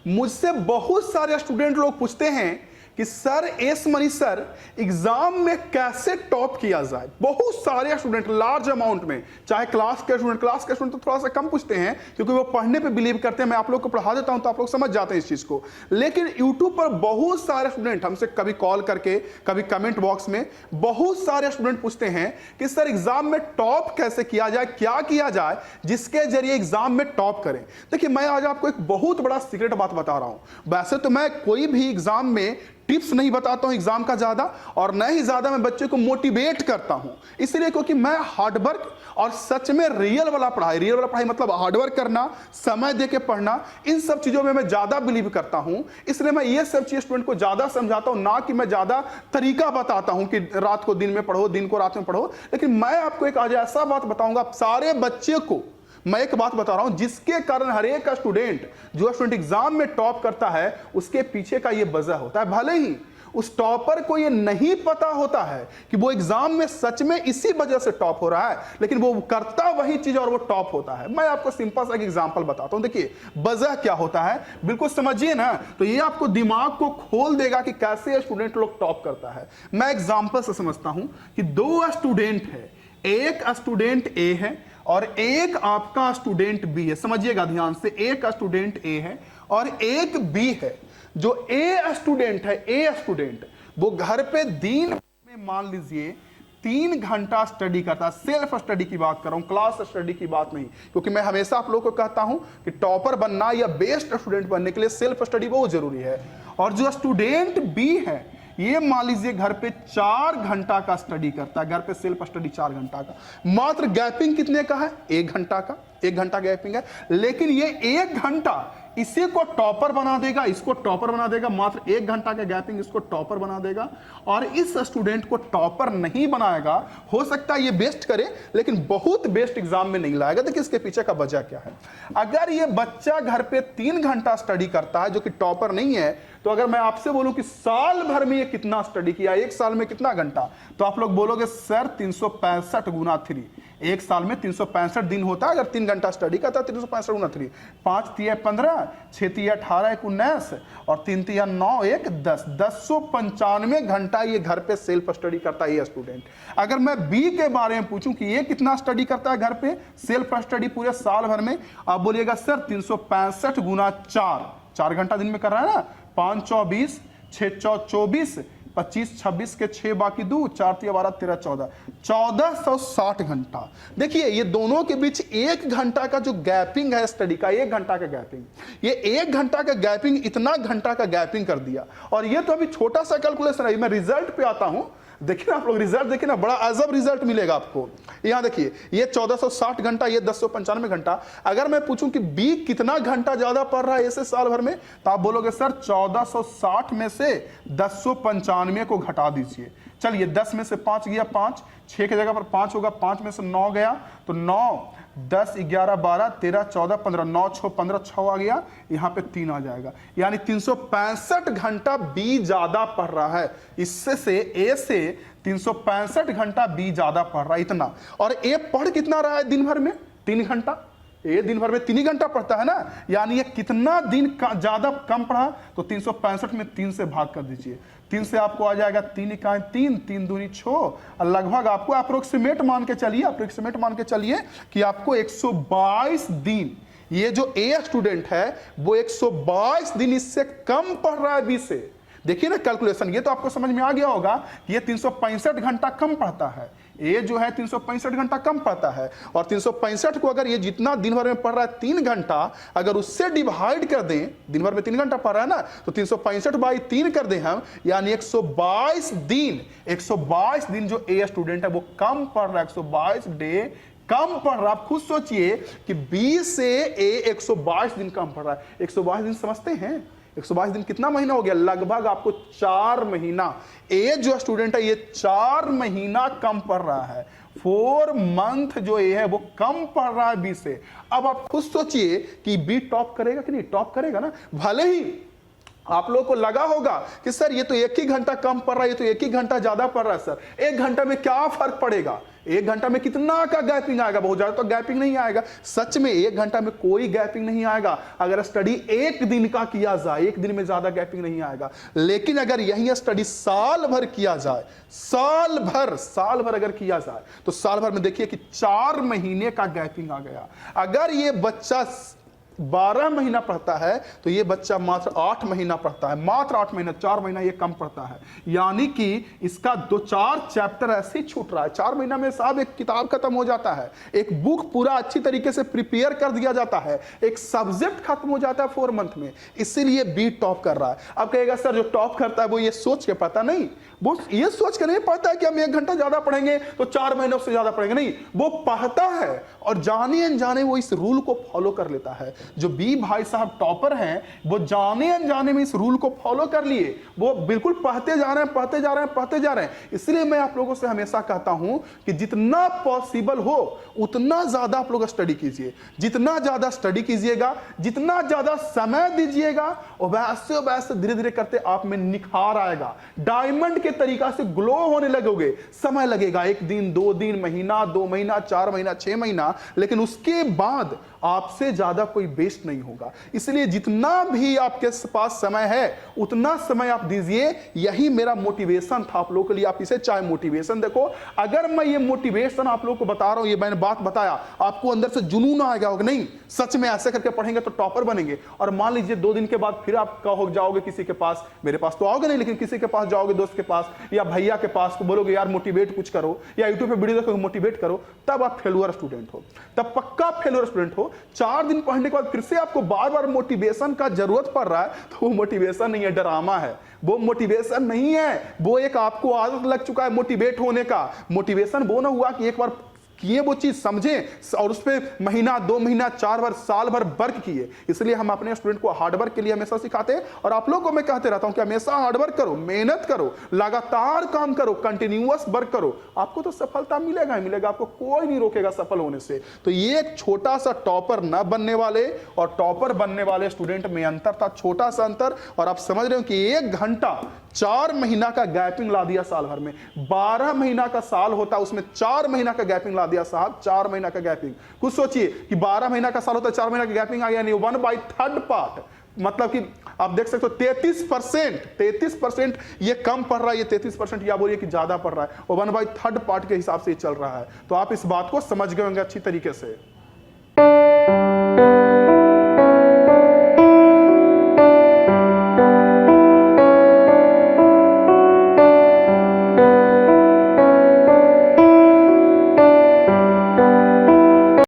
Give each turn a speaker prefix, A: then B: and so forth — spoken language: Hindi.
A: मुझसे बहुत सारे स्टूडेंट लोग पूछते हैं कि sir S money sir exam में कैसे टॉप किया जाए। बहुत सारे स्टूडेंट लार्ज अमाउंट में, चाहे क्लास के स्टूडेंट तो थोड़ा सा कम पूछते हैं क्योंकि वो पढ़ने पे बिलीव करते हैं। मैं आप लोग को पढ़ा देता हूं तो आप लोग समझ जाते हैं इस चीज को। लेकिन यूट्यूब पर बहुत सारे स्टूडेंट हमसे कभी कॉल करके, कभी कमेंट बॉक्स में बहुत सारे स्टूडेंट पूछते हैं कि सर एग्जाम में टॉप कैसे किया जाए, क्या किया जाए जिसके जरिए एग्जाम में टॉप करें। देखिए, मैं आज आपको एक बहुत बड़ा सीक्रेट बात बता रहा हूं। वैसे तो मैं कोई भी एग्जाम में टिप्स नहीं बताता हूं एग्जाम का ज्यादा, और न ही ज्यादा मैं बच्चे को मोटिवेट करता हूं, इसलिए क्योंकि मैं हार्डवर्क और सच में रियल वाला पढ़ाई मतलब हार्डवर्क करना, समय दे के पढ़ना, इन सब चीजों में मैं ज्यादा बिलीव करता हूं। इसलिए मैं ये सब चीज स्टूडेंट को ज्यादा समझाता हूं, ना कि मैं ज्यादा तरीका बताता हूं कि रात को दिन में पढ़ो, दिन को रात में पढ़ो। लेकिन मैं आपको एक आज ऐसा बात बताऊंगा, सारे बच्चे को मैं एक बात बता रहा हूं जिसके कारण हर एक स्टूडेंट, जो स्टूडेंट एग्जाम में टॉप करता है, उसके पीछे का ये वजह होता है। भले ही उस टॉपर को ये नहीं पता होता है कि वो एग्जाम में सच में इसी वजह से टॉप हो रहा है, लेकिन वो करता वही चीज और वो टॉप होता है। मैं आपको सिंपल सा एक एग्जांपल बताता हूं। देखिए वजह क्या होता है, बिल्कुल समझिए ना, तो ये आपको दिमाग को खोल देगा कि कैसे स्टूडेंट लोग टॉप करता है। मैं एग्जांपल से समझता हूं कि दो स्टूडेंट है, एक स्टूडेंट ए है और एक आपका स्टूडेंट बी है। समझिएगा ध्यान से, एक स्टूडेंट ए है और एक बी है। जो ए स्टूडेंट है, ए स्टूडेंट वो घर पे दिन में मान लीजिए 3 घंटा स्टडी करता है। सेल्फ स्टडी की बात कर रहा हूं, क्लास स्टडी की बात नहीं, क्योंकि मैं हमेशा आप लोगों को कहता हूं कि टॉपर बनना या बेस्ट स्टूडेंट बनने के लिए सेल्फ स्टडी बहुत जरूरी है। और जो स्टूडेंट बी है, ये मान लीजिए घर पे 4 घंटा का स्टडी करता है, घर पे सेल्फ स्टडी 4 घंटा का। मात्र गैपिंग कितने का है? 1 घंटा का, 1 घंटा गैपिंग है। लेकिन ये 1 घंटा इसी को टॉपर बना देगा, इसको टॉपर बना देगा। मात्र 1 घंटा का गैपिंग इसको टॉपर बना देगा, और इस स्टूडेंट को टॉपर नहीं बनाएगा। हो सकता है ये बेस्ट करे, लेकिन बहुत बेस्ट एग्जाम में नहीं लाएगा। देखिए इसके पीछे का वजह क्या है। अगर ये बच्चा घर पे 3 घंटा स्टडी करता है, जो कि टॉपर नहीं है, तो अगर मैं आपसे बोलूं कि साल भर में ये कितना स्टडी किया, एक साल में कितना घंटा, तो आप लोग बोलोगे सर 365 गुना 3। एक साल में 365 दिन होता है। अगर 3 घंटा स्टडी करता है, 365 गुना 3, 5 तिया 15, 6 तिया 18, 1 19 और 3 तिया 9, 1 10, 1095 घंटा ये घर पे सेल्फ स्टडी करता है ये स्टूडेंट। अगर मैं बी के बारे में पूछूं कि ये कितना स्टडी करता है घर पे सेल्फ स्टडी पूरे साल भर में, आप बोलिएगा सर 365 गुना 4 घंटा दिन में कर रहा है ना। 5 24, 6 24, 25 26 के 6 बाकी 2, 4 तिया 12 13 14, 1460 घंटा। देखिए ये दोनों के बीच 1 घंटा का जो गैपिंग है स्टडी का, 1 घंटा का गैपिंग, ये 1 घंटा का गैपिंग इतना घंटा का गैपिंग कर दिया। और ये तो अभी छोटा सा कैलकुलेशन है। मैं रिजल्ट पे आता हूं, देखिए ना आप लोग रिजल्ट देखिए ना, बड़ा अजब रिजल्ट मिलेगा आपको। यहां देखिए ये 1460 घंटा, ये 1095 घंटा। अगर मैं पूछूं कि बी कितना घंटा ज्यादा पढ़ रहा है ऐसे साल भर में, तो आप बोलोगे सर 1460 में से 1095 को घटा दीजिए। चलिए 10 में से 5 गया 5, 6 की जगह पर 5 होगा, 5 में से 9 गया तो 9, 10 11 12 13 14 15, 9 6 15, 6 आ गया, यहाँ पे 3 आ जाएगा। यानी 365 घंटा बी ज्यादा पढ़ रहा है। इससे से ए से 365 घंटा बी ज्यादा पढ़ रहा है, इतना। और ए पढ़ कितना रहा है दिन भर में? 3 घंटा। ये दिन भर में 3 ही घंटा पढ़ता है ना, यानी ये कितना दिन ज्यादा कम पढ़ा? तो 365 में 3 से भाग कर दीजिए। 3 से आपको आ जाएगा 3 इकाई 3, 3 दूनी 6, और लगभग आपको अप्रोक्सीमेट मान के चलिए कि आपको 122 दिन, ये जो ए स्टूडेंट है वो 122 दिन इससे कम पढ़ रहा है बी से। देखिए ना कैलकुलेशन, ये तो आपको समझ में आ गया होगा कि ये 365 घंटा कम पढ़ता है। ये जो है 365 घंटा कम पढ़ता है, और 365 को अगर ये जितना दिन भर में पढ़ रहा है 3 घंटा, अगर उससे डिवाइड कर दें, दिन भर में 3 घंटा पढ़ रहा है ना, तो 365 बाई 3 कर दें हम, यानी 122 दिन जो ए स्टूडेंट है वो कम पढ़ रहा है। 122 डे कम पढ़ रहा है। आप खुद सोचिए कि बी से ए 122 दिन कम पढ़ रहा है। 122 दिन समझते हैं? 122 दिन कितना महीना हो गया? लगभग आपको 4 महीना। ए जो स्टूडेंट है ये 4 महीना कम पढ़ रहा है। 4 मंथ जो ए है वो कम पढ़ रहा है बी से। अब आप खुद सोचिए कि बी टॉप करेगा कि नहीं? टॉप करेगा ना। भले ही आप लोगों को लगा होगा कि सर ये तो 1 ही घंटा कम पढ़ रहा है, ये तो 1 ही घंटा ज्यादा पढ़ रहा है। सर 1 घंटा में क्या फर्क पड़ेगा? 1 घंटा में कितना का गैपिंग आएगा? बहुत ज्यादा तो गैपिंग नहीं आएगा। सच में 1 घंटा में कोई गैपिंग नहीं आएगा अगर स्टडी 1 दिन का किया जाए, 1 दिन में ज्यादा गैपिंग नहीं आएगा। लेकिन अगर यही स्टडी साल भर किया जाए, साल भर अगर किया जाए, तो साल भर में देखिए कि 4 महीने का गैपिंग आ गया। अगर ये बच्चा 12 महीना पढ़ता है तो ये बच्चा मात्र 8 महीना पढ़ता है, मात्र 8 महीना, 4 महीना ये कम पढ़ता है। यानी कि इसका 2-4 चैप्टर ऐसे ही छूट रहा है। 4 महीना में साहब एक किताब खत्म हो जाता है, एक बुक पूरा अच्छी तरीके से प्रिपेयर कर दिया जाता है, एक सब्जेक्ट खत्म हो जाता है 4 मंथ में। इसीलिए बी टॉप कर रहा है। अब कहेगा सर जो टॉप करता है वो ये सोच के पढ़ता नहीं, वो ये सोच कर नहीं पढ़ता है कि हम 1 घंटा ज्यादा पढ़ेंगे तो 4 महीनों से ज्यादा पढ़ेंगे, नहीं, वो पढ़ता है और जाने अनजाने वो इस रूल को फॉलो कर लेता है। जो बी भाई साहब टॉपर हैं वो जाने अनजाने में इस रूल को फॉलो कर लिए, वो बिल्कुल पढ़ते जा रहे हैं। इसलिए मैं आप लोगों से हमेशा कहता हूं कि जितना पॉसिबल हो उतना ज्यादा आप लोग स्टडी कीजिए। जितना ज्यादा स्टडी कीजिएगा, जितना ज्यादा समय दीजिएगा, और वैसे धीरे धीरे करते आप में निखार आएगा, डायमंड के तरीका से ग्लो होने लगोगे। समय लगेगा, 1 दिन, 2 दिन, महीना, 2 महीना, 4 महीना, 6 महीना, लेकिन उसके बाद आपसे ज्यादा कोई वेस्ट नहीं होगा। इसलिए जितना भी आपके पास समय है उतना समय आप दीजिए। यही मेरा मोटिवेशन था आप लोगों के लिए। आप इसे चाहे मोटिवेशन देखो, अगर मैं ये मोटिवेशन आप लोगों को बता रहा हूं, ये मैंने बात बताया, आपको अंदर से जुनून आएगा होगा, नहीं सच में ऐसे करके पढ़ेंगे तो टॉपर बनेंगे। और मान लीजिए 2 दिन के बाद फिर आप कहो जाओगे किसी के पास, मेरे पास तो आओगे नहीं, लेकिन किसी के पास जाओगे, दोस्त के पास या भैया के पास, तो बोलोगे यार मोटिवेट कुछ करो, या यूट्यूब पे वीडियो देखो मोटिवेट करो, तब आप फेलुअर स्टूडेंट हो, तब पक्का फेलुअर स्टूडेंट हो। 4 दिन पढ़ने के बाद फिर से आपको बार बार मोटिवेशन का जरूरत पड़ रहा है, तो वो मोटिवेशन नहीं है, ड्रामा है। वो मोटिवेशन नहीं है, वो एक आपको आदत लग चुका है मोटिवेट होने का। मोटिवेशन वो ना हुआ कि एक बार किए वो चीज समझें और उस पर महीना, 2 महीना, 4 बार, साल भर वर्क किए। इसलिए हम अपने स्टूडेंट को हार्डवर्क के लिए हमेशा सिखाते हैं, और आप लोगों को मैं कहते रहता हूं कि हमेशा हार्डवर्क करो, मेहनत करो, लगातार काम करो, कंटिन्यूअस वर्क करो, आपको तो सफलता मिलेगा ही मिलेगा, आपको कोई नहीं रोकेगा सफल होने से। तो ये एक छोटा सा टॉपर न बनने वाले और टॉपर बनने वाले स्टूडेंट में अंतर था, छोटा सा अंतर। और आप समझ रहे हो कि 1 घंटा 4 महीना का गैपिंग ला दिया साल भर में। 12 महीना का साल होता, उसमें 4 महीना का गैपिंग ला दिया साहब, 4 महीना का गैपिंग। कुछ सोचिए कि 12 महीना का साल होता है, 4 महीना का गैपिंग आ गया, यानी 1/3 पार्ट, मतलब कि आप देख सकते हो 33% ये कम पड़ रहा है, ये 33% या बोलिए कि ज्यादा पड़ रहा है, और 1/3 पार्ट के हिसाब से चल रहा है। तो आप इस बात को समझ गए होंगे अच्छी तरीके से।